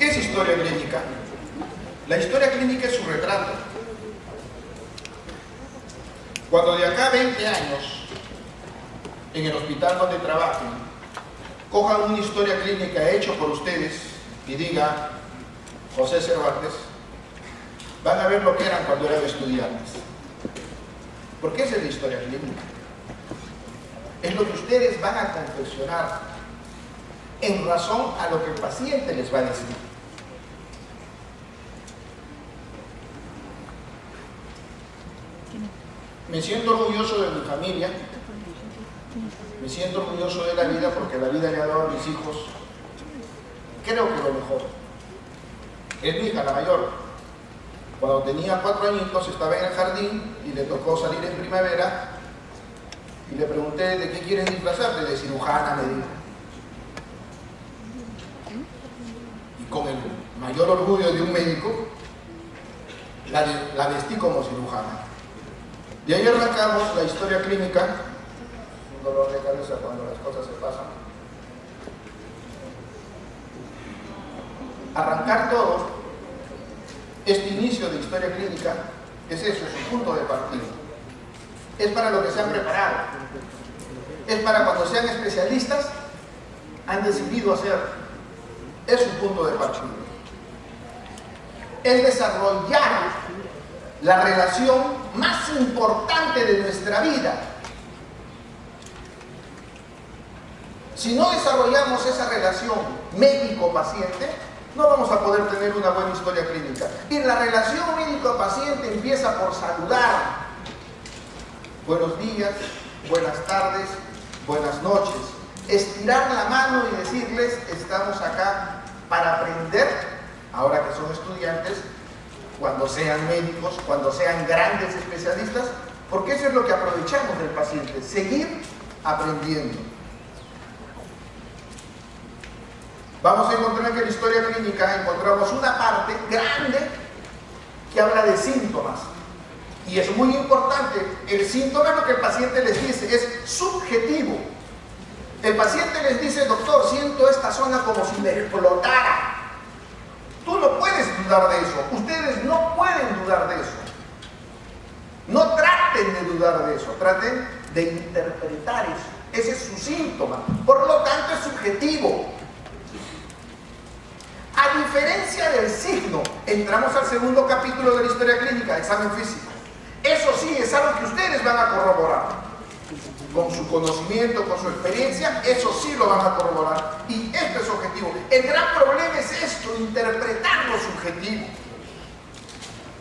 ¿Qué es historia clínica? La historia clínica es su retrato. Cuando de acá a 20 años, en el hospital donde trabajen, cojan una historia clínica hecha por ustedes y diga José Cervantes, van a ver lo que eran cuando eran estudiantes. ¿Por qué es la historia clínica? Es lo que ustedes van a confeccionar en razón a lo que el paciente les va a decir. Me siento orgulloso de mi familia, me siento orgulloso de la vida porque la vida le ha dado a mis hijos, creo que lo mejor. Es mi hija, la mayor. Cuando tenía 4 añitos estaba en el jardín y le tocó salir en primavera y le pregunté, ¿de qué quieres disfrazarte? De cirujana, me dijo. Y con el mayor orgullo de un médico, la vestí como cirujana. De ahí arrancamos la historia clínica, un dolor de cabeza cuando las cosas se pasan. Arrancar todo, este inicio de historia clínica, es eso, es su punto de partida. Es para lo que se han preparado. Es para cuando sean especialistas, han decidido hacer. Es su punto de partida. Es desarrollar la relación más importante de nuestra vida. Si no desarrollamos esa relación médico-paciente, no vamos a poder tener una buena historia clínica. Y la relación médico-paciente empieza por saludar. Buenos días, buenas tardes, buenas noches. Estirar la mano y decirles, estamos acá para aprender, ahora que son estudiantes, cuando sean médicos, cuando sean grandes especialistas, porque eso es lo que aprovechamos del paciente, seguir aprendiendo. Vamos a encontrar que en la historia clínica encontramos una parte grande que habla de síntomas. Y es muy importante, el síntoma es lo que el paciente les dice, es subjetivo. El paciente les dice, doctor, siento esta zona como si me explotara. Tú no puedes dudar de eso, ustedes no pueden dudar de eso. No traten de dudar de eso, traten de interpretar eso. Ese es su síntoma, por lo tanto es subjetivo. A diferencia del signo, entramos al segundo capítulo de la historia clínica, examen físico. Eso sí, es algo que ustedes van a corroborar. Con su conocimiento, con su experiencia, eso sí lo van a corroborar. Y esto es objetivo. El gran problema es esto, interpretar lo subjetivo.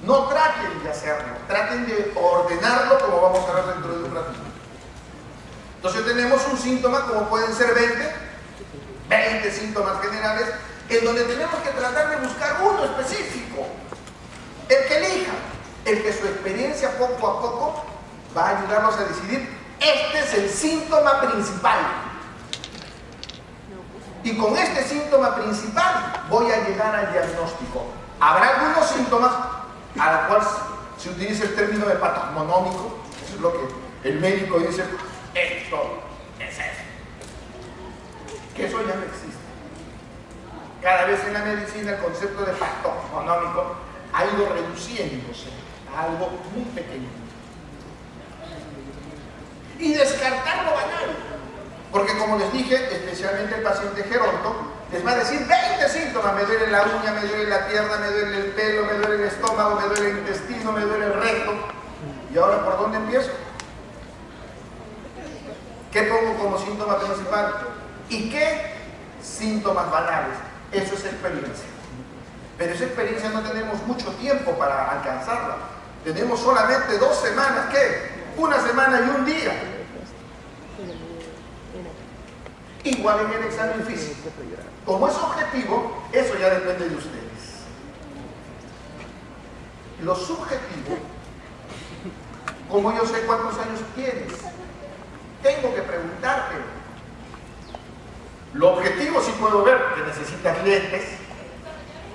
No traten de hacerlo, traten de ordenarlo como vamos a ver dentro de un ratito. Entonces tenemos un síntoma, como pueden ser 20 síntomas generales, en donde tenemos que tratar de buscar uno específico. El que elija, el que su experiencia poco a poco va a ayudarnos a decidir. Este es el síntoma principal. Y con este síntoma principal voy a llegar al diagnóstico. Habrá algunos síntomas a los cuales se utiliza el término de patognomónico. Eso es lo que el médico dice, esto es eso. Que eso ya no existe. Cada vez en la medicina el concepto de patognomónico ha ido reduciéndose a algo muy pequeño. Y descartar lo banal. Porque como les dije, especialmente el paciente geronto, les va a decir 20 síntomas. Me duele la uña, me duele la pierna, me duele el pelo, me duele el estómago, me duele el intestino, me duele el recto. ¿Y ahora por dónde empiezo? ¿Qué pongo como síntoma principal? ¿Y qué síntomas banales? Eso es experiencia. Pero esa experiencia no tenemos mucho tiempo para alcanzarla. Tenemos solamente 2 semanas, ¿qué? 1 semana y 1 día. Igual en el examen físico. Como es objetivo, eso ya depende de ustedes. Lo subjetivo, como yo sé cuántos años tienes, tengo que preguntarte. Lo objetivo sí puedo ver que necesitas lentes.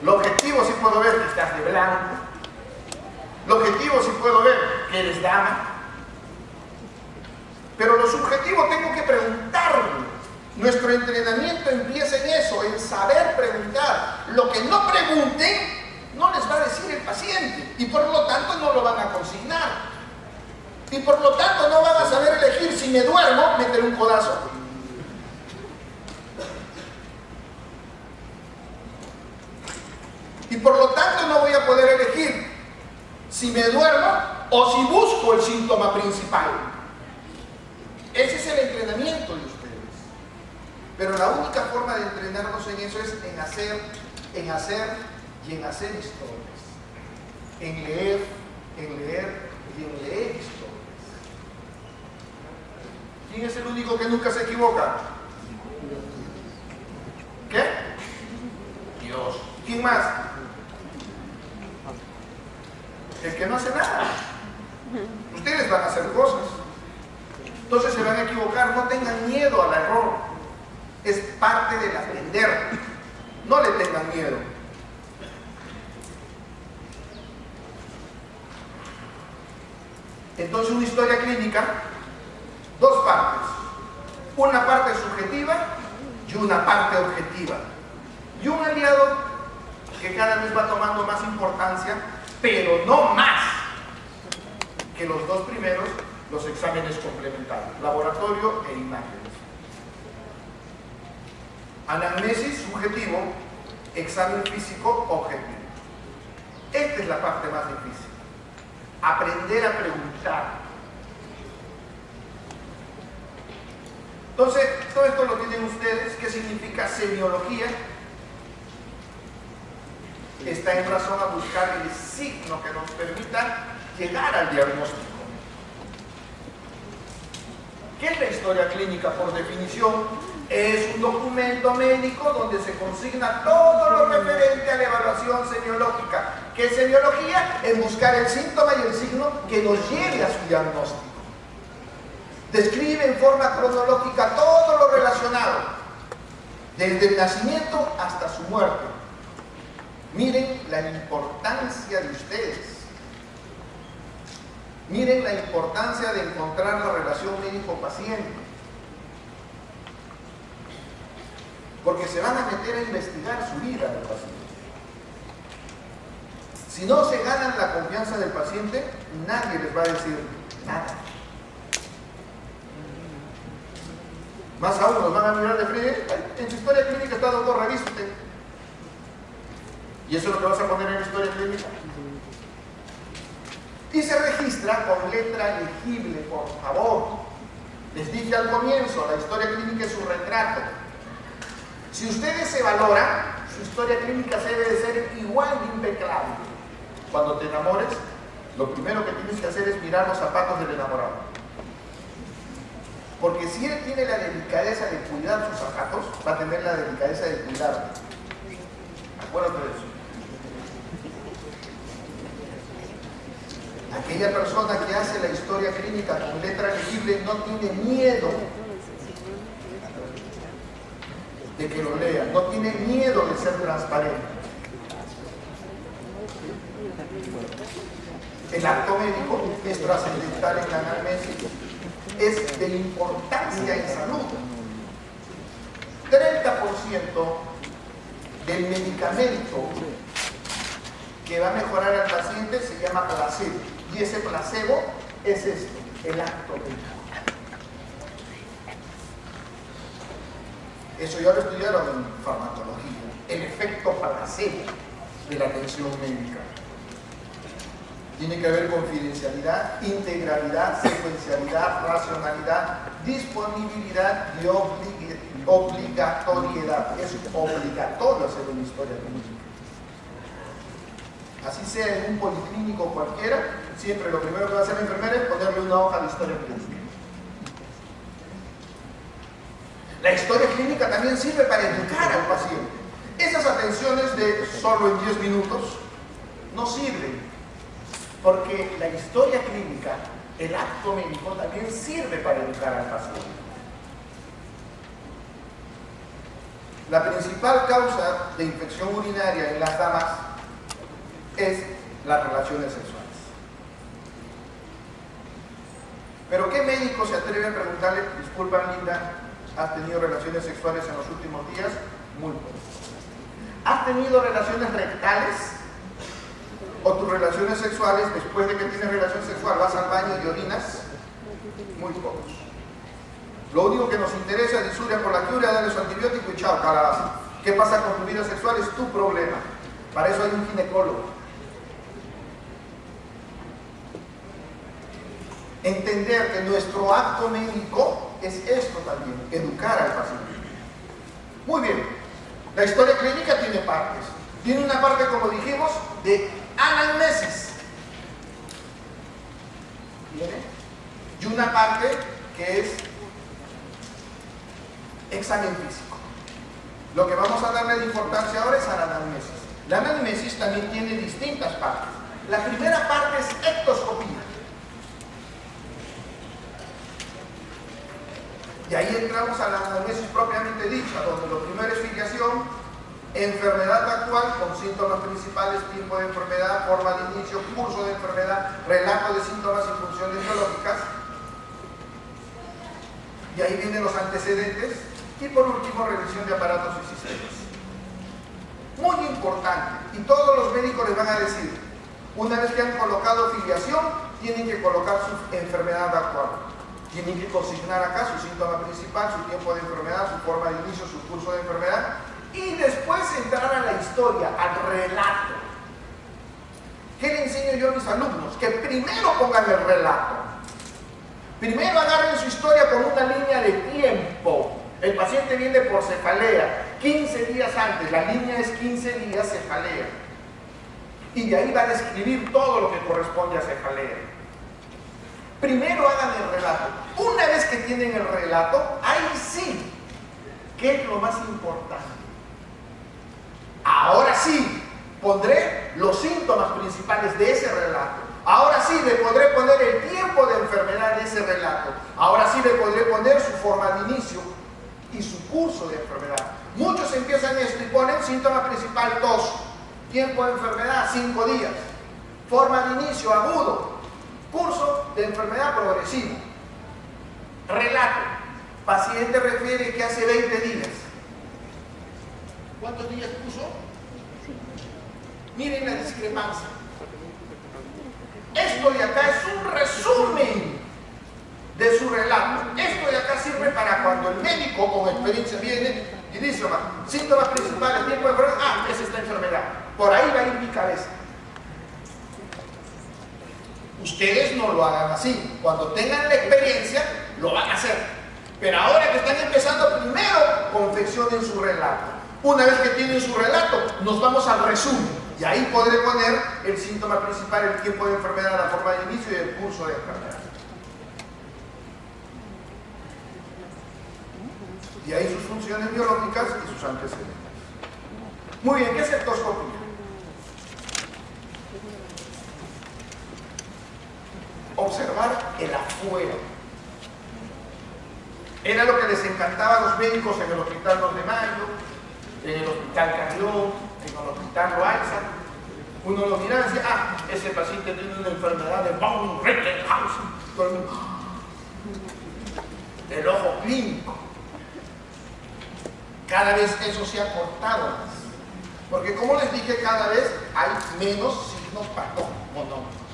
Lo objetivo sí puedo ver que estás de blanco. Lo objetivo sí puedo ver que eres dama. Pero lo subjetivo tengo que preguntarme. Nuestro entrenamiento empieza en eso, en saber preguntar. lo que no pregunten, no les va a decir el paciente y por lo tanto no lo van a consignar. Y por lo tanto no van a saber elegir si me duermo, meter un codazo. Y por lo tanto no voy a poder elegir si me duermo o si busco el síntoma principal. Ese es el entrenamiento de ustedes. Pero la única forma de entrenarnos en eso es en hacer y en hacer historias. En leer y en leer historias. ¿Quién es el único que nunca se equivoca? ¿Qué? Dios. ¿Quién más? El que no hace nada. Ustedes van a hacer cosas. Entonces se van a equivocar. No tengan miedo al error. Es parte del aprender. No le tengan miedo. Entonces una historia clínica, dos partes. Una parte subjetiva y una parte objetiva. Y un aliado que cada vez va tomando más importancia, pero no más que los dos primeros, los exámenes complementarios, laboratorio e imágenes. Anamnesis subjetivo, examen físico objetivo. Esta es la parte más difícil. Aprender a preguntar. Entonces, todo esto lo tienen ustedes. ¿Qué significa semiología? Está en razón a buscar el signo que nos permita llegar al diagnóstico. ¿Qué es la historia clínica? Por definición, es un documento médico donde se consigna todo lo referente a la evaluación semiológica. ¿Qué es semiología? Es buscar el síntoma y el signo que nos lleve a su diagnóstico. Describe en forma cronológica todo lo relacionado, desde el nacimiento hasta su muerte. Miren la importancia de ustedes. Miren la importancia de encontrar la relación médico-paciente. Porque se van a meter a investigar su vida del paciente. Si no se ganan la confianza del paciente, nadie les va a decir nada. Más aún, nos van a mirar de frente. En su historia clínica está doctor, revísate. Y eso es lo que vas a poner en la historia clínica. Y se registra con letra legible, por favor. Les dije al comienzo, la historia clínica es su retrato. Si ustedes se valoran, su historia clínica debe de ser igual de impecable. Cuando te enamores, lo primero que tienes que hacer es mirar los zapatos del enamorado. Porque si él tiene la delicadeza de cuidar sus zapatos, va a tener la delicadeza de cuidarlos. Acuérdate de eso. Aquella persona que hace la historia clínica con letra legible no tiene miedo de que lo lean, no tiene miedo de ser transparente. El acto médico es trascendental en la anamnesis, es de importancia en salud. 30% del medicamento que va a mejorar al paciente se llama placebo, y ese placebo es esto, el acto médico. Eso ya lo estudiaron en farmacología, el efecto placebo de la atención médica. Tiene que haber confidencialidad, integralidad, secuencialidad, racionalidad, disponibilidad y obligatoriedad. Es obligatorio hacer una historia clínica. Así sea en un policlínico cualquiera, siempre lo primero que va a hacer la enfermera es ponerle una hoja de historia clínica. La historia clínica también sirve para educar al paciente. Esas atenciones de solo en 10 minutos no sirven, porque la historia clínica, el acto médico, también sirve para educar al paciente. La principal causa de infección urinaria en las damas es las relaciones sexuales. Pero ¿qué médico se atreve a preguntarle, disculpa Linda, ¿has tenido relaciones sexuales en los últimos días? Muy pocos. ¿Has tenido relaciones rectales? ¿O tus relaciones sexuales, después de que tienes relación sexual, vas al baño y orinas? Muy pocos. Lo único que nos interesa es disuria por la curia, darle su antibiótico y chao, calabaza. ¿Qué pasa con tu vida sexual? Es tu problema. Para eso hay un ginecólogo. Entender que nuestro acto médico es esto también, educar al paciente. Muy bien, la historia clínica tiene partes. Tiene una parte, como dijimos, de anamnesis. ¿Viene? Y una parte que es examen físico. Lo que vamos a darle de importancia ahora es a la anamnesis. La anamnesis también tiene distintas partes. La primera parte es ectoscopía. Y ahí entramos a la anamnesis propiamente dicha, donde lo primero es filiación, enfermedad actual con síntomas principales, tipo de enfermedad, forma de inicio, curso de enfermedad, relato de síntomas y funciones biológicas. Y ahí vienen los antecedentes. Y por último, revisión de aparatos y sistemas. Muy importante, y todos los médicos les van a decir, una vez que han colocado filiación, tienen que colocar su enfermedad actual. Tienen que consignar acá su síntoma principal, su tiempo de enfermedad, su forma de inicio, su curso de enfermedad, y después entrar a la historia, al relato. ¿Qué le enseño yo a mis alumnos? Que primero pongan el relato. Primero agarren su historia con una línea de tiempo. El paciente viene por cefalea, 15 días antes, la línea es 15 días cefalea. Y de ahí va a describir todo lo que corresponde a cefalea. Primero hagan el relato. Una vez que tienen el relato, ahí sí, ¿qué es lo más importante? Ahora sí, pondré los síntomas principales de ese relato. Ahora sí le podré poner el tiempo de enfermedad de ese relato. Ahora sí le podré poner su forma de inicio y su curso de enfermedad. Muchos empiezan esto y ponen síntoma principal tos, tiempo de enfermedad 5 días, forma de inicio agudo, curso de enfermedad progresiva. Relato, paciente refiere que hace 20 días. ¿Cuántos días puso? Miren la discrepancia. Esto de acá es un resumen de su relato. Esto de acá sirve para cuando el médico con experiencia viene y dice, síntomas principales, tiempo de enfermedad, es esta enfermedad. Por ahí va a ir mi cabeza. Ustedes no lo hagan así. Cuando tengan la experiencia, lo van a hacer. Pero ahora que están empezando, primero confeccionen su relato. Una vez que tienen su relato, nos vamos al resumen. Y ahí podré poner el síntoma principal, el tiempo de enfermedad, la forma de inicio y el curso de enfermedad. Y ahí sus funciones biológicas y sus antecedentes. Muy bien, ¿qué es ectoscopía? Observar el afuera. Era lo que les encantaba a los médicos en el Hospital 2 de Mayo, en el Hospital Carrión, en el Hospital Loaiza. Uno lo miraba y decía, ese paciente tiene una enfermedad de von Recklinghausen. Todo el mundo, el ojo clínico. Cada vez eso se ha cortado más. Porque como les dije, cada vez hay menos signos patognomónicos.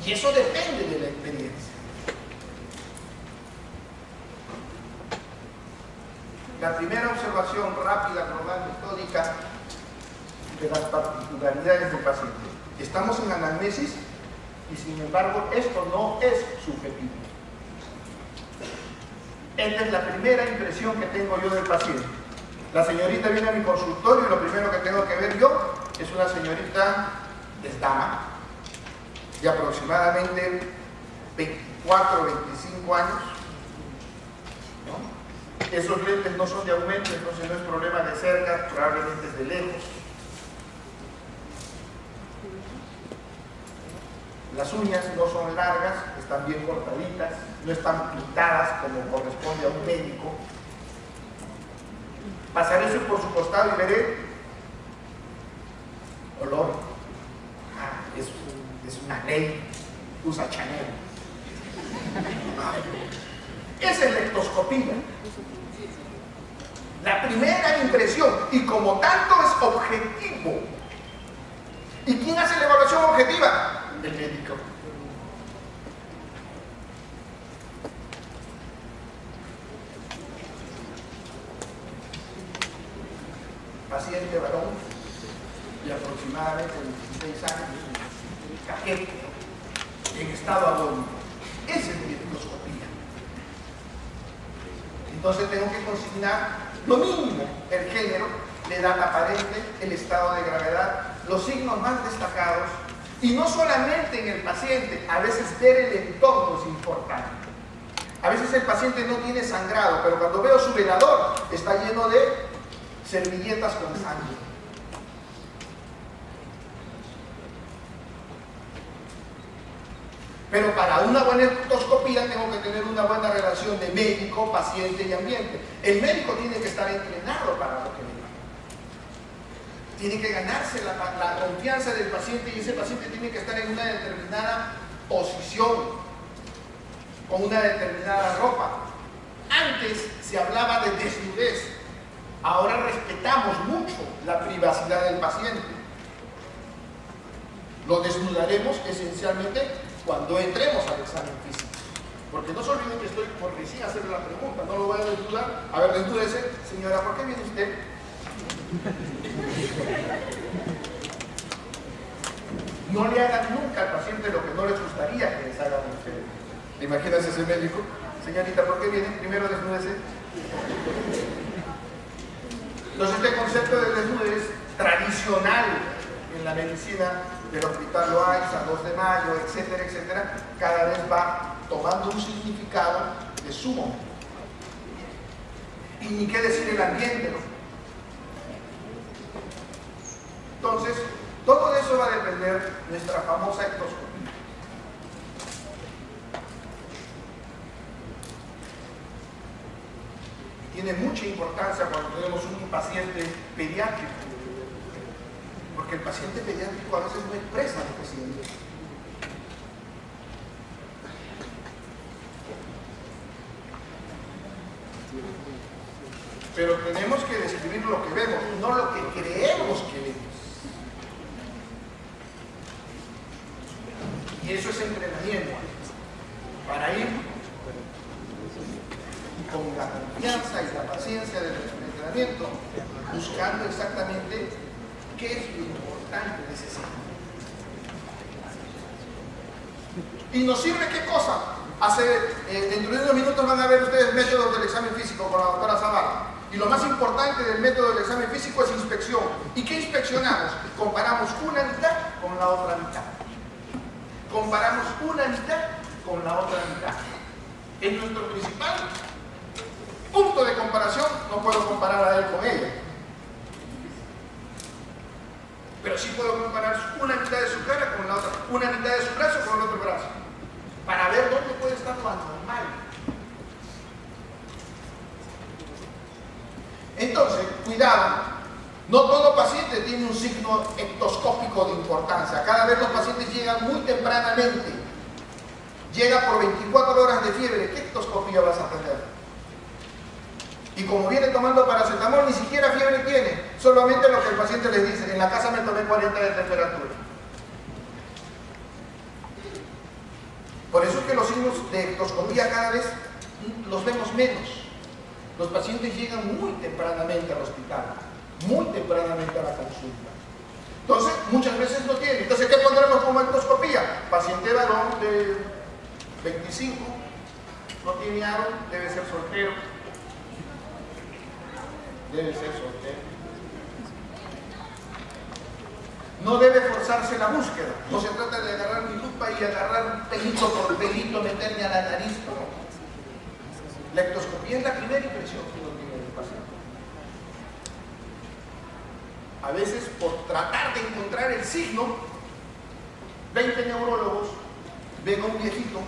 Y eso depende de la experiencia. La primera observación rápida, global, metódica de las particularidades del paciente. Estamos en anamnesis y sin embargo esto no es subjetivo. Esta es la primera impresión que tengo yo del paciente. La señorita viene a mi consultorio y lo primero que tengo que ver yo es una señorita dama de aproximadamente 24 o 25 años, ¿no? Esos lentes no son de aumento, entonces no es problema de cerca, probablemente es de lejos. Las uñas no son largas, están bien cortaditas, no están pintadas como corresponde a un médico. Pasaré eso por su costado y veré olor. Es una ley, usa Chanel. Esa es la ectoscopía. La primera impresión, y como tanto es objetivo. ¿Y quién hace la evaluación objetiva? El médico. Paciente varón de aproximadamente 26 años, cajete, en estado agónico. Esa es mi endoscopía. Entonces tengo que consignar lo mínimo: el género, la edad aparente, el estado de gravedad, los signos más destacados, y no solamente en el paciente, a veces ver el entorno es importante. A veces el paciente no tiene sangrado, pero cuando veo su velador está lleno de servilletas con sangre. Pero para una buena endoscopía tengo que tener una buena relación de médico, paciente y ambiente. El médico tiene que estar entrenado para lo que le da. Tiene que ganarse la confianza del paciente, y ese paciente tiene que estar en una determinada posición, con una determinada ropa. Antes se hablaba de desnudez. Ahora respetamos mucho la privacidad del paciente. Lo desnudaremos esencialmente cuando entremos al examen físico. Porque no se olviden que estoy por recién hacerle la pregunta, no lo voy a desnudar. A ver, desnúdese. Señora, ¿por qué viene usted? No le hagan nunca al paciente lo que no les gustaría que les hagan a ustedes. Imagínense ese médico. Señorita, ¿por qué viene? Primero desnúdese. Entonces, este concepto de desnudez tradicional en la medicina del Hospital Loaiza, 2 de Mayo, etcétera, etcétera, cada vez va tomando un significado de sumo. Y ni qué decir el ambiente, ¿no? Entonces, todo de eso va a depender de nuestra famosa endoscopía. Tiene mucha importancia cuando tenemos un paciente pediátrico, porque el paciente pediátrico a veces no expresa lo que siente. Pero tenemos que describir lo que vemos, no lo que creemos que vemos. Y eso es entrenamiento, para ir con la confianza y la paciencia del entrenamiento, buscando exactamente qué es lo importante de ese signo. ¿Y nos sirve qué cosa? Dentro de unos minutos van a ver ustedes métodos del examen físico con la doctora Zavala. Y lo más importante del método del examen físico es inspección. ¿Y qué inspeccionamos? Comparamos una mitad con la otra mitad. Comparamos una mitad con la otra mitad. Es nuestro principal punto de comparación. No puedo comparar a él con ella, pero sí puedo comparar una mitad de su cara con la otra, una mitad de su brazo con el otro brazo, para ver dónde puede estar lo anormal. Entonces, cuidado, no todo paciente tiene un signo endoscópico de importancia. Cada vez los pacientes llegan muy tempranamente. Llega por 24 horas de fiebre. ¿Qué endoscopía vas a tener? Y como viene tomando paracetamol, ni siquiera fiebre tiene. Solamente lo que el paciente les dice: en la casa me tomé 40 de temperatura. Por eso es que los signos de endoscopía cada vez los vemos menos. Los pacientes llegan muy tempranamente al hospital, muy tempranamente a la consulta. Entonces, muchas veces no tienen. Entonces, ¿qué pondremos como endoscopía? Paciente varón de 25, no tiene aro, debe ser soltero. Debe ser soltero. No debe forzarse la búsqueda. No se trata de agarrar mi lupa y agarrar pelito por pelito, meterme a la nariz. No. La endoscopía es la primera impresión que uno tiene del paciente. A veces, por tratar de encontrar el signo, 20 neurólogos ven a un viejito.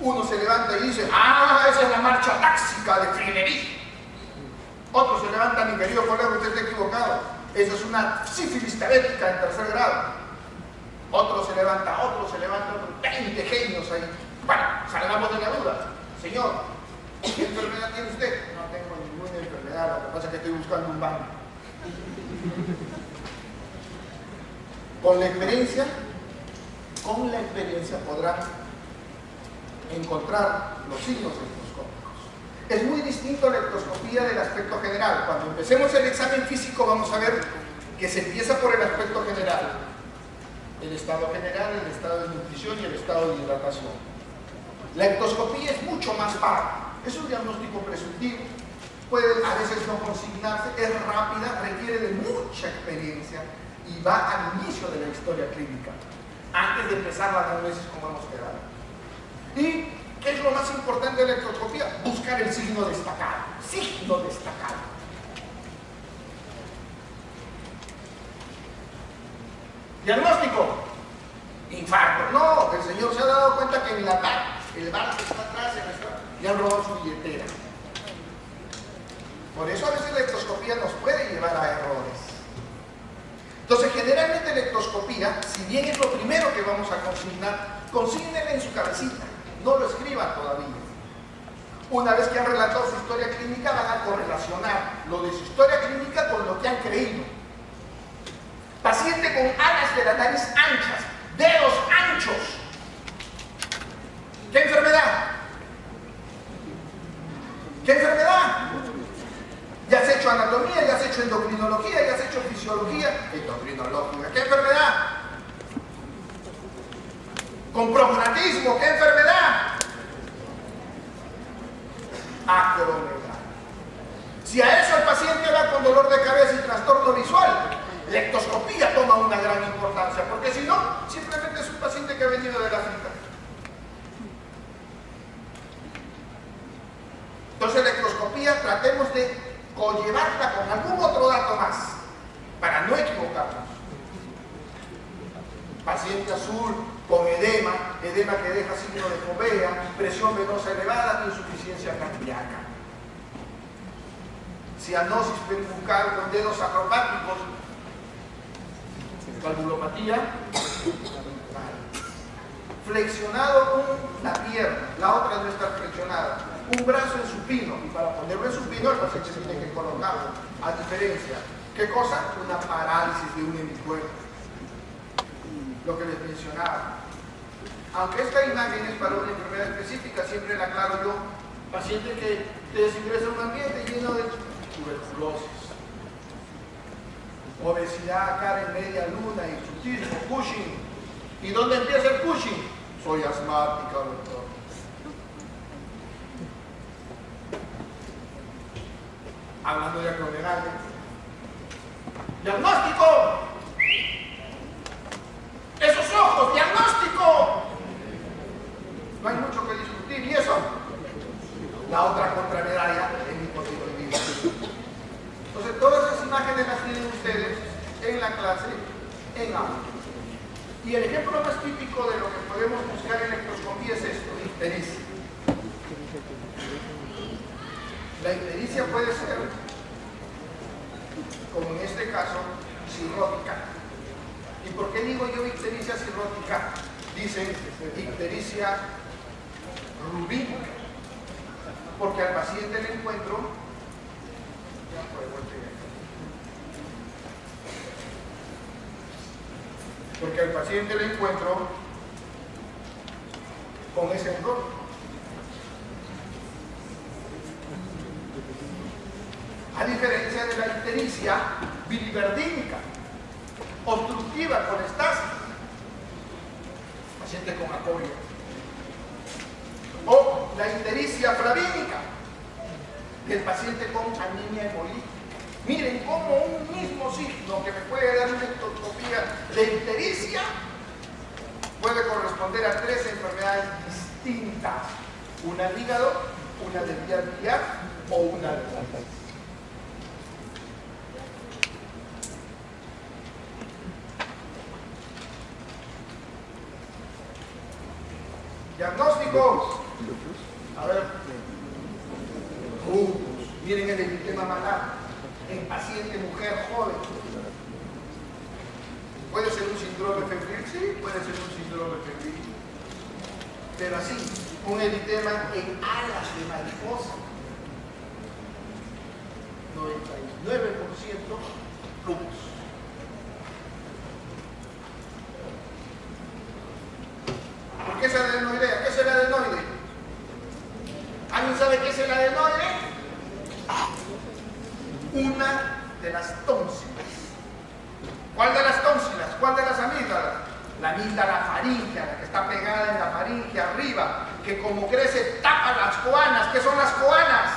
Uno se levanta y dice: ¡ah, esa es la marcha táxica de Friedrich! Otro se levanta: mi querido colega, usted está equivocado. Esa es una sífilis diabética en 3er grado. Otro se levanta, otros 20 genios ahí. Bueno, salgamos de la duda. Señor, ¿qué enfermedad tiene usted? No tengo ni acá, lo que pasa es que estoy buscando un baño. Con la experiencia podrán encontrar los signos ectoscópicos. Es muy distinto la ectoscopía del aspecto general. Cuando empecemos el examen físico vamos a ver que se empieza por el aspecto general. El estado general, el estado de nutrición y el estado de hidratación. La ectoscopía es mucho más vaga. Es un diagnóstico presuntivo. Puede a veces no consignarse, es rápida, requiere de mucha experiencia y va al inicio de la historia clínica, antes de empezar la anamnesis como hemos quedado. ¿Y qué es lo más importante de la ectoscopía? Buscar el signo destacado. Signo destacado. Diagnóstico: infarto. No, el señor se ha dado cuenta que en la bar, el bar que está atrás, le han robado su billetera. Por eso a veces la ectoscopía nos puede llevar a errores. Entonces, generalmente la ectoscopía, si bien es lo primero que vamos a consignar, consígnenla en su cabecita, no lo escriban todavía. Una vez que han relatado su historia clínica, van a correlacionar lo de su historia clínica con lo que han creído. Paciente con alas de la nariz anchas, dedos anchos. ¿Qué enfermedad? ¿Qué enfermedad? Ya has hecho anatomía, ya has hecho endocrinología, ya has hecho fisiología endocrinológica. ¿Qué enfermedad? Con prognatismo, ¿qué enfermedad? Acromegalia. Si a eso el paciente va con dolor de cabeza y trastorno visual, la ectoscopía toma una gran importancia, porque si no, simplemente es un paciente que ha venido de la finca. Entonces la ectoscopía tratemos de conllevarla con algún otro dato más, para no equivocarnos. Paciente azul con edema que deja signo de fovea, presión venosa elevada, insuficiencia cardíaca. Cianosis peribucal con dedos acrobáticos, valvulopatía. Flexionado una pierna, la otra no está flexionada, un brazo en supino, y para ponerlo en supino el paciente se tiene que colocarlo. A diferencia, ¿qué cosa? Una parálisis de un hemicuerpo, lo que les mencionaba. Aunque esta imagen es para una enfermedad específica, siempre la aclaro yo: paciente que te desingresa a un ambiente lleno de tuberculosis, obesidad, cara en media luna, hirsutismo, Cushing. ¿Y dónde empieza el Cushing? Soy asmática, doctor. Hablando de acromegalia. ¡Diagnóstico! ¡Esos ojos! ¡Diagnóstico! No hay mucho que discutir. ¿Y eso? La otra contramedalla, el hipotiroidismo. Entonces, todas esas imágenes las tienen ustedes en la clase, en aula. Y el ejemplo más típico de lo que podemos buscar en ectoscopía es esto: ictericia. La ictericia puede ser, como en este caso, cirrótica. ¿Y por qué digo yo ictericia cirrótica? Dicen ictericia rubínica, porque al paciente le encuentro, con ese error. A diferencia de la ictericia biliverdínica, obstructiva con estasis, paciente con apoyo. O la ictericia flavínica, del paciente con anemia hemolítica. Miren cómo un mismo signo que me puede dar una ectoscopía de ictericia puede corresponder a tres enfermedades distintas: una al hígado, una del vía biliar o una de la piel. Diagnóstico. A ver. Miren el eritema malar en paciente mujer joven. ¿Puede ser un síndrome febril? Sí, puede ser un síndrome febril. Pero así, un eritema en alas de mariposa. lupus. ¿Por qué es adenoidea? ¿Qué es el adenoide? ¿Alguien sabe qué es el adenoide? Una de las tónsilas. ¿Cuál de las tónsilas? ¿Cuál de las amígdalas? La amígdala faríngea, la que está pegada en la faringe arriba, que como crece tapa las coanas. ¿Qué son las coanas?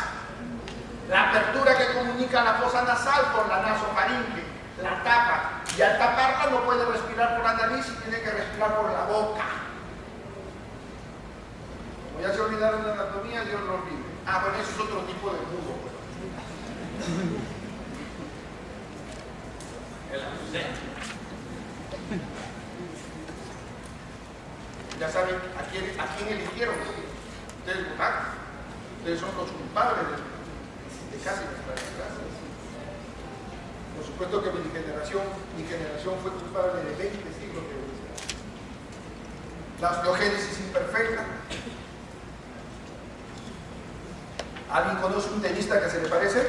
La apertura que comunica la fosa nasal con la nasofaringe. La tapa. Y al taparla no puede respirar por la nariz y tiene que respirar por la boca. Como ya se olvidaron de la anatomía, Dios lo olvide. Bueno, eso es otro tipo de mudo. Ya saben a quién eligieron. Ustedes votaron. Ustedes son los culpables de casi nuestras desgracias. Por supuesto que mi generación fue culpable de 20 siglos de desgracia. La osteogénesis imperfecta. ¿Alguien conoce un tenista que se le parece?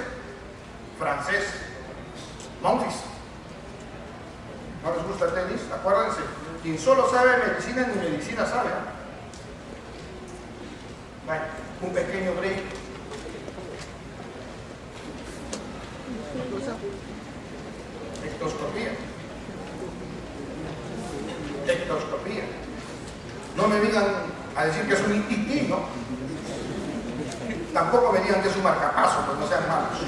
Francés. Monfils. ¿No les gusta el tenis? Acuérdense, quien solo sabe medicina, ni medicina sabe. Bueno, un pequeño break. Ectoscopía. No me vengan a decir que es un ITT, ¿no? Tampoco me digan que es un marcapaso, pues no sean malos.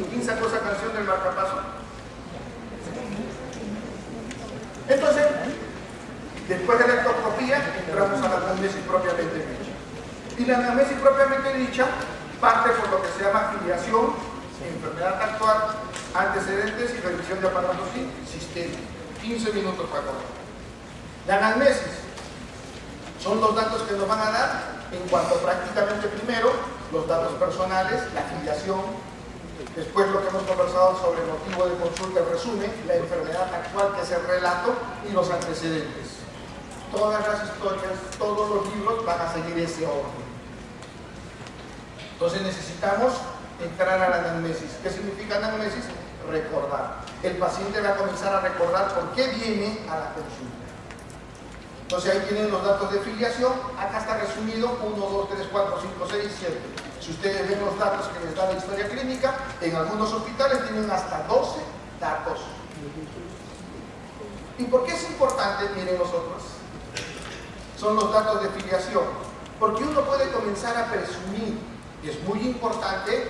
¿Quién sacó esa canción del marcapaso? Entonces, después de la ectoscopía, entramos a la anamnesis propiamente dicha. Y la anamnesis propiamente dicha parte por lo que se llama filiación, enfermedad actual, antecedentes y revisión de aparatos sistémicos. 15 minutos para correr. La anamnesis son los datos que nos van a dar en cuanto prácticamente primero los datos personales, la filiación, después lo que hemos conversado sobre el motivo de consulta, el resumen, la enfermedad actual que es el relato y los antecedentes. Todas las historias, todos los libros van a seguir ese orden. Entonces necesitamos entrar a la anamnesis. ¿Qué significa anamnesis? Recordar. El paciente va a comenzar a recordar por qué viene a la consulta. Entonces ahí tienen los datos de filiación. Acá está resumido 1, 2, 3, 4, 5, 6, 7. Si ustedes ven los datos que les da la historia clínica, en algunos hospitales tienen hasta 12 datos. ¿Y por qué es importante? Miren los otros. Son los datos de filiación. Porque uno puede comenzar a presumir, y es muy importante,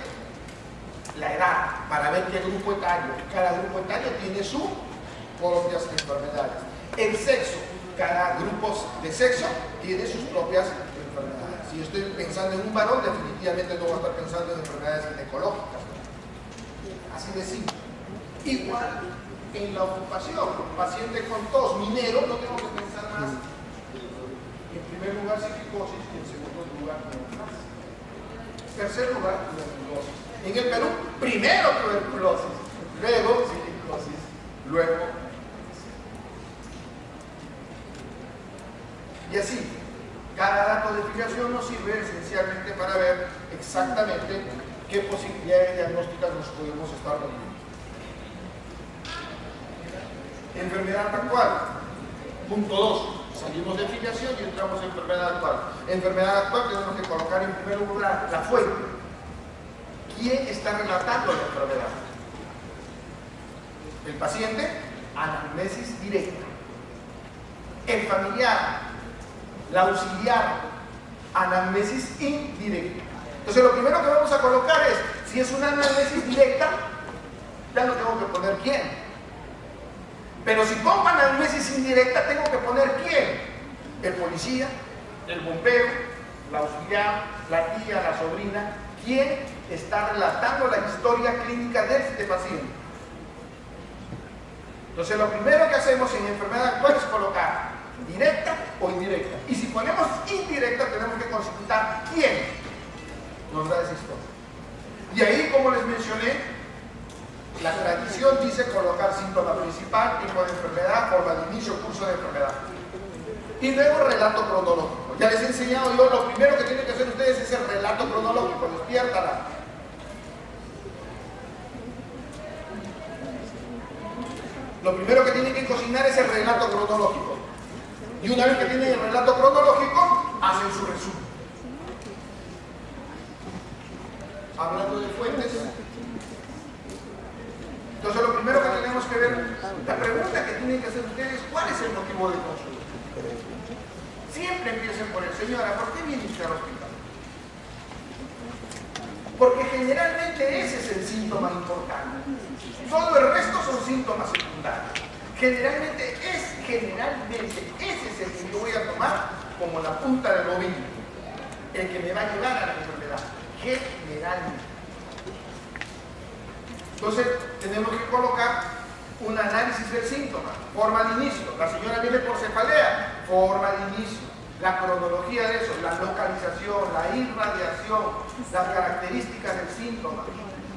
la edad, para ver qué grupo etario. Cada grupo etario tiene sus propias enfermedades. El sexo, cada grupo de sexo tiene sus propias enfermedades. Si yo estoy pensando en un varón, definitivamente no voy a estar pensando en enfermedades ginecológicas. Así de simple. Igual en la ocupación, paciente con tos, minero, no tengo que pensar más. En primer lugar, psicosis, y en segundo lugar, neoplasia. Tercer lugar, tuberculosis. En el Perú, primero tuberculosis, luego psicosis, luego. Y así, cada dato de filiación nos sirve esencialmente para ver exactamente qué posibilidades diagnósticas nos podemos estar dando. Enfermedad actual. Punto 2. Salimos de filiación y entramos en enfermedad actual. Enfermedad actual tenemos que colocar en primer lugar la fuente. ¿Quién está relatando la enfermedad? El paciente, anamnesis directa. El familiar, la auxiliar, anamnesis indirecta. Entonces lo primero que vamos a colocar es, si es una anamnesis directa, ya no tengo que poner quién. Pero si pongo anamnesis indirecta, tengo que poner quién. El policía, el bombero, la auxiliar, la tía, la sobrina. ¿Quién está relatando la historia clínica de este paciente? Entonces lo primero que hacemos en enfermedad actual es colocar directa o indirecta. Y si ponemos indirecta, tenemos que consultar quién nos da esa historia. Y ahí, como les mencioné, la tradición dice colocar síntoma principal, tipo de enfermedad, forma de inicio, curso de enfermedad. Y luego relato cronológico. Ya les he enseñado yo, lo primero que tienen que hacer ustedes es el relato cronológico. Despiértala. Lo primero que tienen que cocinar es el relato cronológico. Y una vez que tienen el relato cronológico, hacen su resumen. Hablando de fuentes. Entonces lo primero que tenemos que ver, la pregunta que tienen que hacer ustedes, ¿cuál es el motivo de consulta? Siempre empiecen por el señora, ¿por qué viene usted al hospital? Porque generalmente ese es el síntoma importante. Todo el resto son síntomas secundarios. Generalmente ese es el que yo voy a tomar como la punta del ovillo, el que me va a llevar a la enfermedad. Generalmente. Entonces tenemos que colocar un análisis del síntoma, forma de inicio. La señora viene por cefalea, forma de inicio. La cronología de eso, la localización, la irradiación, las características del síntoma.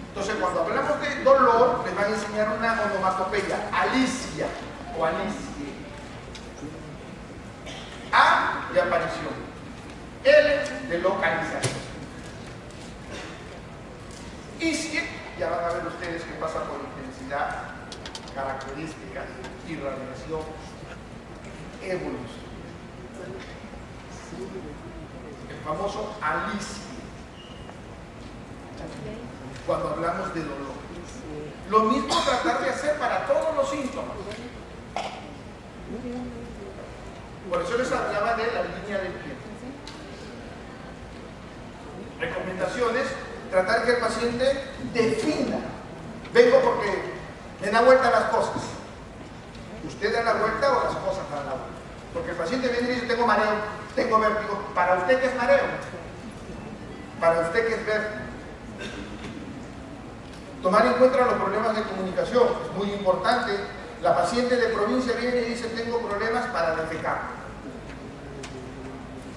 Entonces, cuando hablamos de dolor, les van a enseñar una onomatopeya, alicia o alicie. A de aparición, L de localización. Icie, ya van a ver ustedes qué pasa por intensidad, características, irradiación, evolución. El famoso alicie, cuando hablamos de dolor. Lo mismo tratar de hacer para todos los síntomas. Por eso les hablaba de la línea del tiempo. Recomendaciones, tratar que el paciente defina. Vengo porque me da vuelta las cosas. ¿Usted da la vuelta o las cosas dan la vuelta? Porque el paciente viene y dice, tengo mareo, tengo vértigo. ¿Para usted qué es mareo? ¿Para usted qué es vértigo? Tomar en cuenta los problemas de comunicación es muy importante. La paciente de provincia viene y dice, tengo problemas para defecar.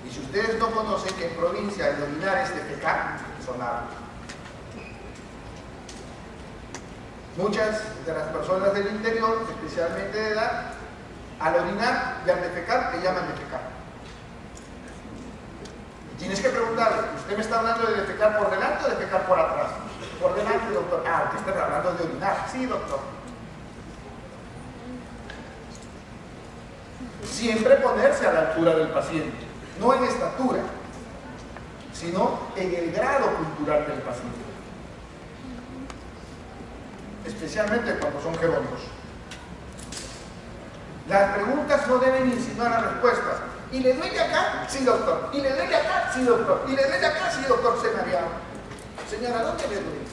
Y si ustedes no conocen que en provincia el orinar es defecar, sonar. Muchas de las personas del interior, especialmente de edad, al orinar y al defecar, le llaman defecar. Tienes que preguntarle, ¿usted me está hablando de defecar por delante o defecar por atrás? Por delante, doctor. Ah, usted está hablando de orinar. Sí, doctor. Siempre ponerse a la altura del paciente, no en estatura, sino en el grado cultural del paciente. Especialmente cuando son gerontos. Las preguntas no deben insinuar las respuestas. ¿Y le duele acá? Sí, doctor. ¿Y le duele acá? Sí, doctor. ¿Y le duele acá? Sí, doctor. Se mareaba. Señora, ¿dónde le duele?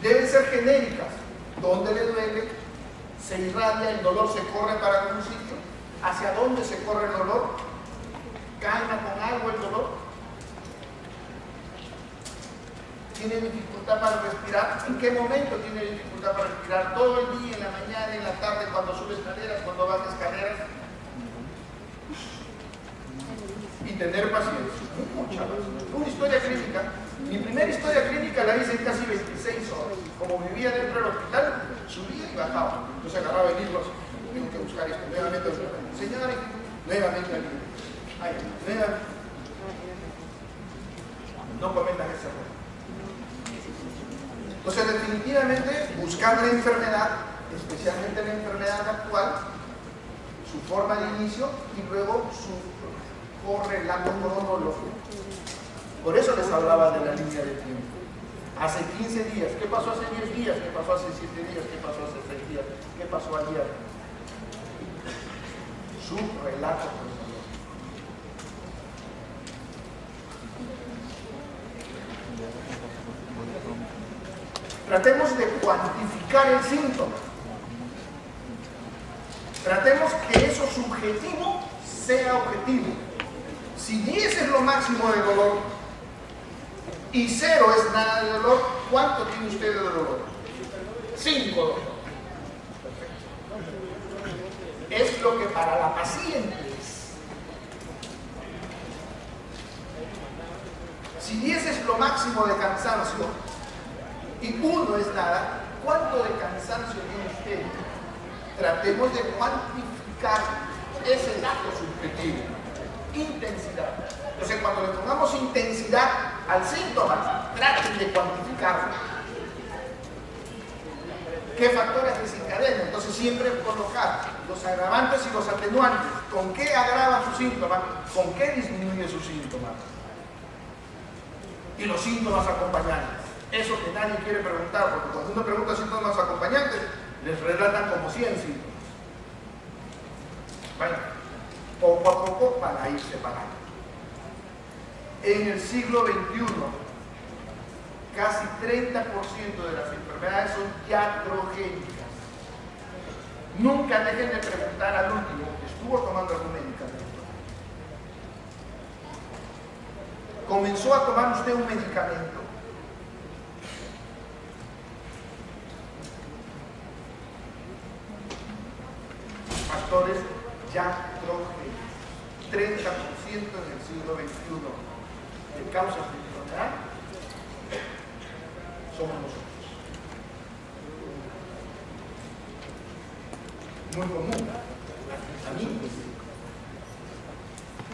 Deben ser genéricas. ¿Dónde le duele? ¿Se irradia? ¿El dolor se corre para algún sitio? ¿Hacia dónde se corre el dolor? ¿Calma con algo el dolor? ¿Tiene dificultad para respirar? ¿En qué momento tiene dificultad para respirar? ¿Todo el día, en la mañana, en la tarde, cuando sube escaleras, cuando baja escaleras? Y tener paciencia. Una historia clínica. Mi primera historia clínica la hice en casi 26 horas. Como vivía dentro del hospital, subía y bajaba. Entonces agarraba el libro así. Tengo que buscar esto. Nuevamente, señora, nuevamente al libro. Ay, nuevamente. No cometas ese error. Entonces, definitivamente, buscar la enfermedad, especialmente la enfermedad actual, su forma de inicio y luego su correlato cronológico. Por eso les hablaba de la línea de tiempo. Hace 15 días, ¿qué pasó hace 10 días? ¿Qué pasó hace 7 días? ¿Qué pasó hace 6 días? ¿Qué pasó ayer? Su relato cronológico. Tratemos de cuantificar el síntoma. Tratemos que eso subjetivo sea objetivo. Si 10 es lo máximo de dolor y 0 es nada de dolor, ¿cuánto tiene usted de dolor? 5 dolor. Es lo que para la paciente es. Si 10 es lo máximo de cansancio y 1 es nada, ¿cuánto de cansancio tiene usted? Tratemos de cuantificar ese dato subjetivo. Intensidad. Entonces, cuando le pongamos intensidad al síntoma, traten de cuantificarlo. ¿Qué factores desencadenan? Entonces siempre colocar los agravantes y los atenuantes. ¿Con qué agrava su síntoma? ¿Con qué disminuye su síntoma? Y los síntomas acompañantes. Eso que nadie quiere preguntar, porque cuando uno pregunta síntomas acompañantes, les relatan como 100 síntomas. Bueno, poco a poco van a ir separando. En el siglo XXI, casi 30% de las enfermedades son iatrogénicas. Nunca dejen de preguntar al último que estuvo tomando algún medicamento. ¿Comenzó a tomar usted un medicamento? Factores iatrogénicos. 30% en el siglo XXI de causas de enfermedad somos nosotros. Muy común. Amigos.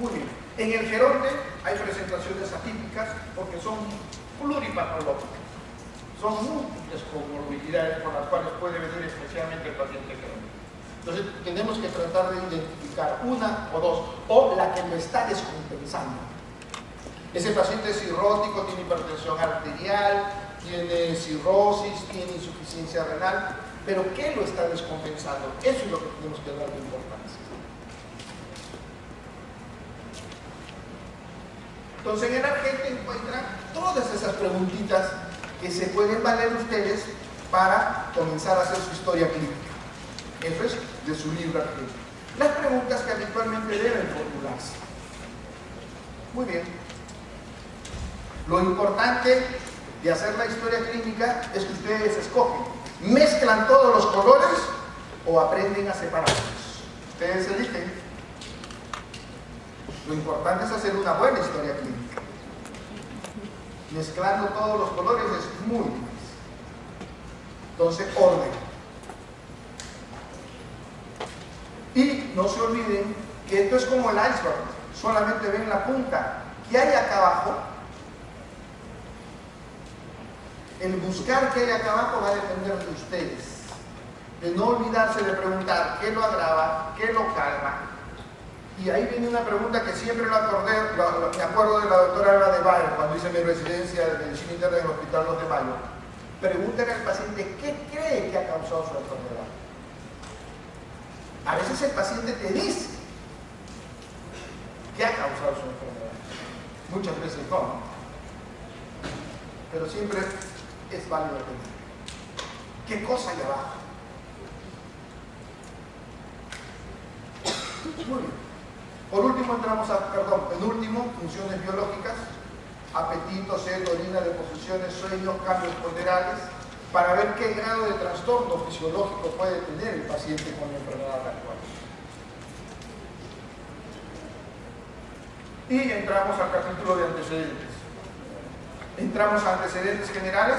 Muy bien. En el geronte hay presentaciones atípicas porque son pluripatológicas. Son múltiples comorbilidades por las cuales puede venir especialmente el paciente geronte. Entonces tenemos que tratar de identificar una o dos, o la que lo está descompensando. Ese paciente es cirrótico, tiene hipertensión arterial, tiene cirrosis, tiene insuficiencia renal, pero ¿qué lo está descompensando? Eso es lo que tenemos que darle importancia. Entonces en el Argente encuentran todas esas preguntitas que se pueden valer ustedes para comenzar a hacer su historia clínica. Eso es de su libro Argente. Las preguntas que habitualmente deben formularse. Muy bien. Lo importante de hacer la historia clínica es que ustedes escogen, mezclan todos los colores o aprenden a separarlos. Ustedes eligen. Lo importante es hacer una buena historia clínica. Mezclando todos los colores es muy difícil. Entonces, orden. Y no se olviden que esto es como el iceberg. Solamente ven la punta. ¿Qué hay acá abajo? El buscar qué hay acá abajo va a depender de ustedes. De no olvidarse de preguntar qué lo agrava, qué lo calma. Y ahí viene una pregunta que siempre me acuerdo de la doctora Alba de Bayo, cuando hice mi residencia de medicina interna en el Hospital 2 de Mayo. Pregúntale al paciente qué cree que ha causado su enfermedad. A veces el paciente te dice qué ha causado su enfermedad. Muchas veces no. Pero siempre es válido preguntar. ¿Qué cosa hay abajo? Muy bien. Por último entramos a, penúltimo, funciones biológicas, apetito, sed, orina, deposiciones, sueños, cambios ponderales, para ver qué grado de trastorno fisiológico puede tener el paciente con la enfermedad actual. Y entramos al capítulo de antecedentes. Entramos a antecedentes generales.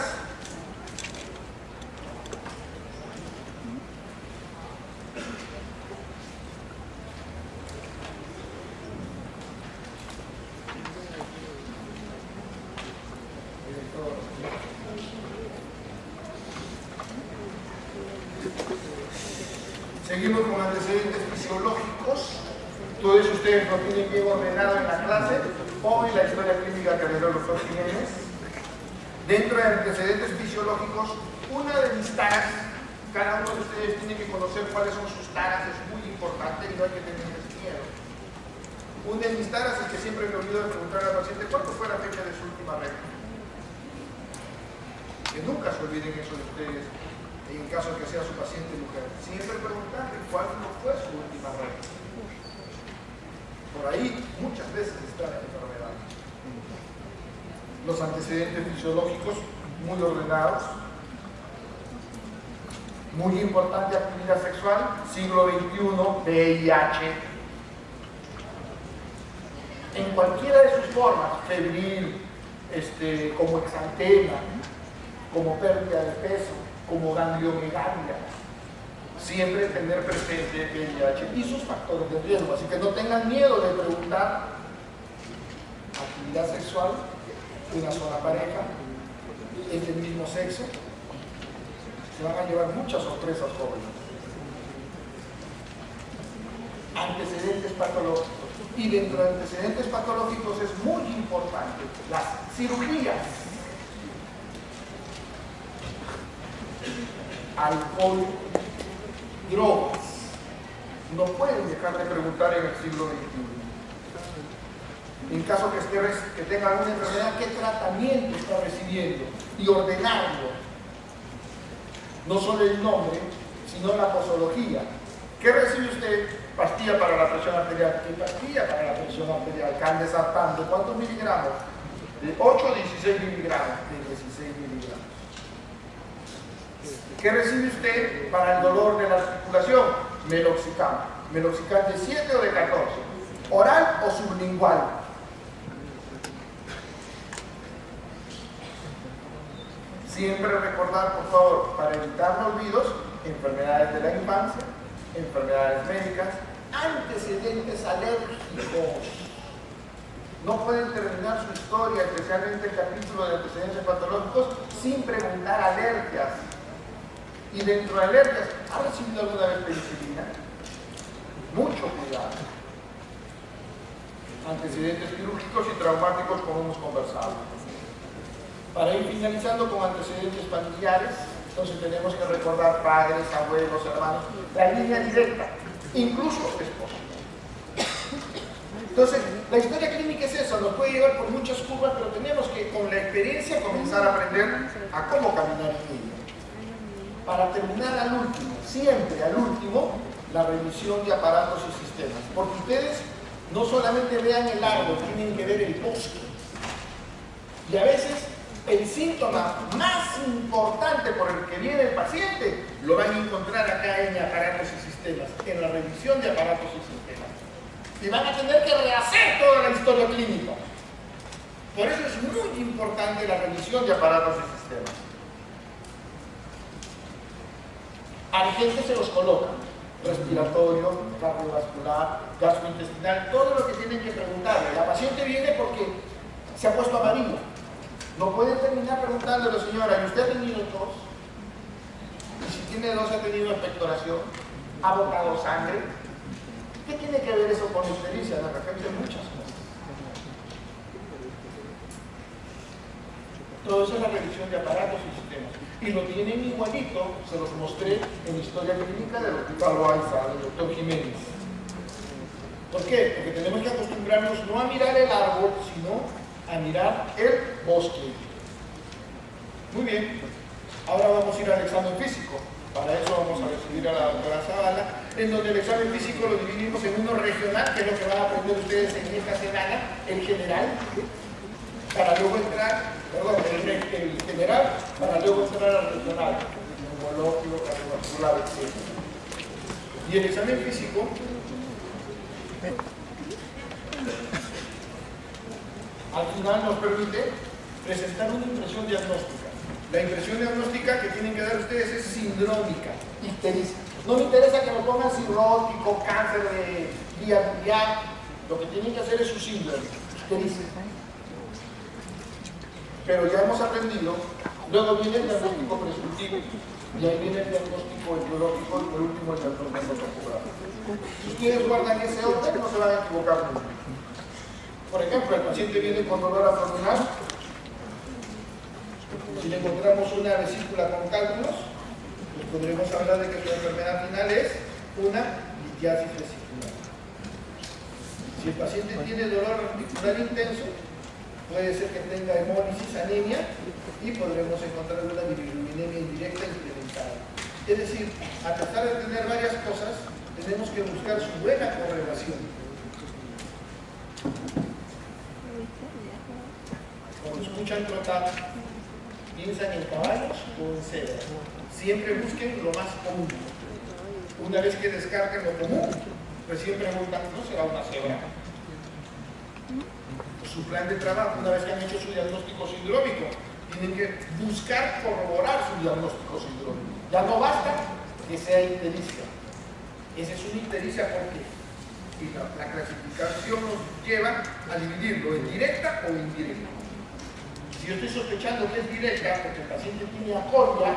Seguimos con antecedentes fisiológicos. Todos ustedes lo tienen bien ordenado en la clase o en la historia clínica que les doy los dos Jiménez. Dentro de antecedentes fisiológicos, una de mis taras, cada uno de ustedes tiene que conocer cuáles son sus taras, es muy importante y no hay que tenerles miedo. Una de mis taras es que siempre me olvido de preguntar al paciente cuándo fue la fecha de su última regla. Que nunca se olviden eso de ustedes, en caso de que sea su paciente mujer. Siempre preguntarle cuál fue su última regla. Por ahí muchas veces está la enfermedad. Los antecedentes fisiológicos muy ordenados. Muy importante, actividad sexual, siglo XXI, VIH. En cualquiera de sus formas, febril, como exantema, como pérdida de peso, como gangliomegalia. Siempre tener presente VIH y sus factores de riesgo. Así que no tengan miedo de preguntar actividad sexual, una sola pareja, es del mismo sexo, Se van a llevar muchas sorpresas, jóvenes. Antecedentes patológicos. Y dentro de antecedentes patológicos es muy importante las cirugías. Alcohol, drogas. No pueden dejar de preguntar en el siglo XXI. En caso que tenga alguna enfermedad, ¿qué tratamiento está recibiendo? Y ordenarlo. No solo el nombre, sino la posología. ¿Qué recibe usted? Pastilla para la presión arterial. ¿Qué pastilla para la presión arterial? Candesartán. ¿De cuántos miligramos? De 8 a 16 miligramos. De 16 miligramos. ¿Qué recibe usted para el dolor de la articulación? Meloxicam. Meloxicam de 7 o de 14. ¿Oral o sublingual? Siempre recordar, por favor, para evitar olvidos, enfermedades de la infancia, enfermedades médicas, antecedentes alérgicos. No pueden terminar su historia, especialmente el capítulo de antecedentes patológicos, sin preguntar alergias. Y dentro de alergias, ¿ha recibido alguna vez penicilina? Mucho cuidado. Antecedentes quirúrgicos y traumáticos, como hemos conversado. Para ir finalizando con antecedentes familiares, entonces tenemos que recordar padres, abuelos, hermanos, la línea directa, incluso esposos. Entonces, la historia clínica es eso, nos puede llevar por muchas curvas, pero tenemos que con la experiencia comenzar a aprender a cómo caminar en ella. Para terminar al último, siempre al último, la revisión de aparatos y sistemas. Porque ustedes no solamente vean el árbol, tienen que ver el bosque. Y a veces el síntoma más importante por el que viene el paciente lo van a encontrar acá en aparatos y sistemas, en la revisión de aparatos y sistemas. Y van a tener que rehacer toda la historia clínica. Por eso es muy importante la revisión de aparatos y sistemas. A la gente se los coloca, respiratorio, cardiovascular, gastrointestinal, todo lo que tienen que preguntarle. La paciente viene porque se ha puesto amarilla. No puede terminar preguntándole, señora, ¿y usted ha tenido tos? Y si tiene tos, ¿ha tenido expectoración? ¿Ha botado sangre? ¿Qué tiene que ver eso con la ictericia? De repente muchas cosas. Todo eso es la revisión de aparatos y sistemas. Y lo tienen igualito, se los mostré en historia clínica del hospital Loaiza, del doctor Jiménez. ¿Por qué? Porque tenemos que acostumbrarnos no a mirar el árbol, sino a mirar el bosque. Muy bien, ahora vamos a ir al examen físico. Para eso vamos a recibir a la doctora Zavala, en donde el examen físico lo dividimos en uno regional, que es lo que van a aprender ustedes en esta semana, el general, para luego entrar, el general, para luego entrar al regional, neumológico, cardiovascular, etc. Y el examen físico al final nos permite presentar una impresión diagnóstica. La impresión diagnóstica que tienen que dar ustedes es sindrómica, ictericia. No me interesa que me pongan cirrótico, cáncer de vía biliar. Lo que tienen que hacer es su síndrome, ictericia. Pero ya hemos aprendido, luego viene el diagnóstico presuntivo, y ahí viene el diagnóstico etiológico y por último el diagnóstico topográfico. Si ustedes guardan ese orden, no se van a equivocar nunca. Por ejemplo, el paciente viene con dolor abdominal. Si le encontramos una vesícula con cálculos, pues podremos hablar de que su enfermedad final es una litiasis vesicular. Si el paciente tiene dolor articular intenso, puede ser que tenga hemólisis, anemia, y podremos encontrar una bilirrubinemia indirecta incrementada. Es decir, a pesar de tener varias cosas, tenemos que buscar su buena correlación. Cuando escuchan trotar, piensan en caballos o en cebras. Siempre busquen lo más común. Una vez que descarten lo común, recién preguntan, ¿no será una cebra? Su plan de trabajo, una vez que han hecho su diagnóstico sindrómico, tienen que buscar corroborar su diagnóstico sindrómico. Ya no basta que sea ictericia. Esa es una ictericia porque la clasificación nos lleva a dividirlo en directa o indirecta. Si yo estoy sospechando que es directa porque el paciente tiene acolia,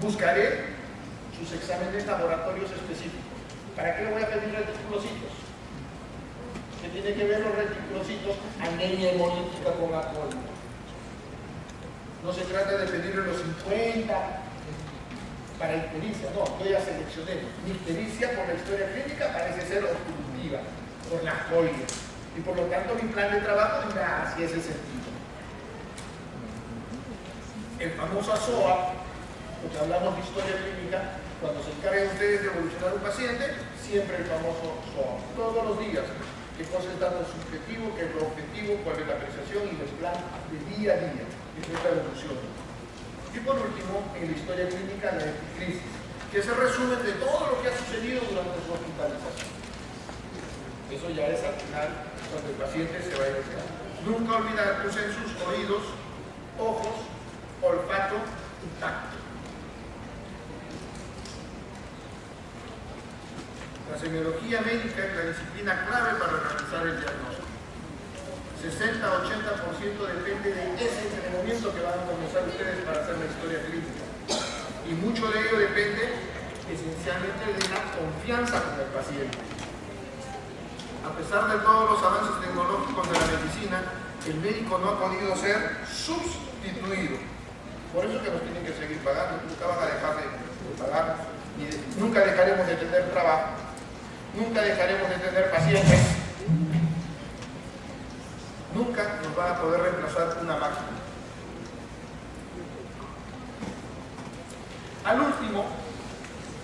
Buscaré sus exámenes laboratorios específicos. ¿Para qué le voy a pedir reticulocitos? ¿Qué tiene que ver los reticulocitos? Anemia hemolítica con alcohol. No se trata de pedirle los 50 para ictericia, no, yo ya seleccioné. Mi ictericia por la historia clínica parece ser obstructiva, por la colia. Y por lo tanto mi plan de trabajo irá hacia ese sentido. El famoso SOA, porque hablamos de historia clínica, cuando se encarguen ustedes de evolucionar un paciente, siempre el famoso SOA. Todos los días, qué cosa es dato subjetivo, qué es lo objetivo, cuál es la apreciación y el plan de día a día. Esa es la evolución. Y por último, en la historia clínica, la epicrisis, que es el resumen de todo lo que ha sucedido durante su hospitalización. Eso ya es al final cuando el paciente se va a ir. Nunca olvidar tus sensos, oídos, ojos, olfato y tacto. La semiología médica es la disciplina clave para realizar el diagnóstico. 60-80% depende de ese entrenamiento que van a comenzar ustedes para hacer la historia clínica. Y mucho de ello depende esencialmente de la confianza con el paciente. A pesar de todos los avances tecnológicos de la medicina, el médico no ha podido ser sustituido. Por eso que nos tienen que seguir pagando, nunca van a dejar de pagar, nunca dejaremos de tener trabajo, nunca dejaremos de tener pacientes, nunca nos van a poder reemplazar una máquina. Al último,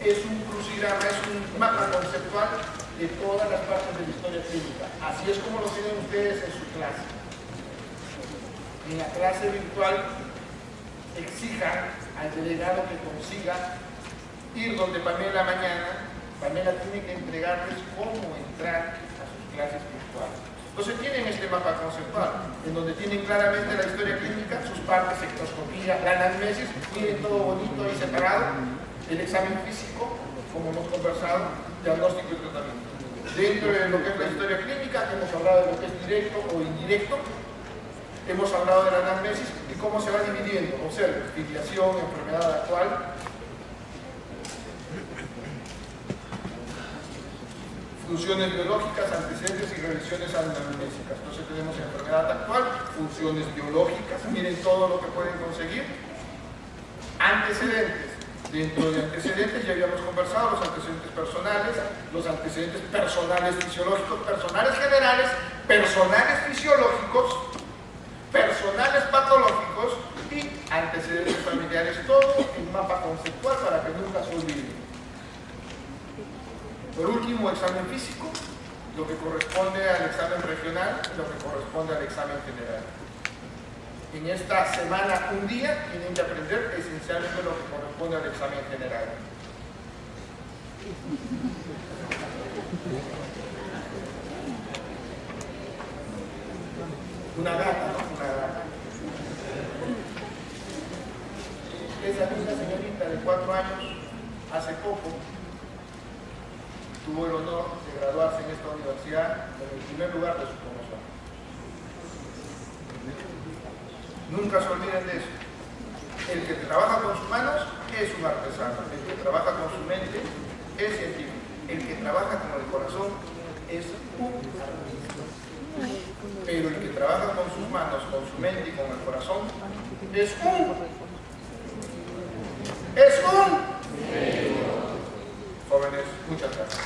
es un crucigrama, es un mapa conceptual de todas las partes de la historia clínica. Así es como lo tienen ustedes en su clase. En la clase virtual, exijan al delegado que consiga ir donde Pamela mañana. Pamela tiene que entregarles cómo entrar a sus clases virtuales. Entonces tienen este mapa conceptual, en donde tienen claramente la historia clínica, sus partes, espectroscopía, la anamnesis, tienen todo bonito ahí separado, el examen físico, como hemos conversado, diagnóstico y tratamiento. Dentro de lo que es la historia clínica, hemos hablado de lo que es directo o indirecto, hemos hablado de la anamnesis y cómo se va dividiendo, observen, filiación, enfermedad actual, funciones biológicas, antecedentes y revisiones anamnésicas. Entonces tenemos enfermedad actual, funciones biológicas, miren todo lo que pueden conseguir. Antecedentes. Dentro de antecedentes ya habíamos conversado los antecedentes personales fisiológicos, personales generales, personales fisiológicos, personales patológicos y antecedentes familiares, todo en mapa conceptual para que nunca se olviden. Por último, examen físico, lo que corresponde al examen regional y lo que corresponde al examen general. En esta semana, un día, tienen que aprender esencialmente lo que corresponde al examen general. Una gata, ¿no? Una gata. Esa misma señorita de 4 años, hace poco, tuvo el honor de graduarse en esta universidad en el primer lugar de su promoción. Nunca se olviden de eso. El que trabaja con sus manos es un artesano. El que trabaja con su mente es científico. El que trabaja con el corazón es un artista. Pero el que trabaja con sus manos, con su mente y con el corazón es un jóvenes, muchas gracias.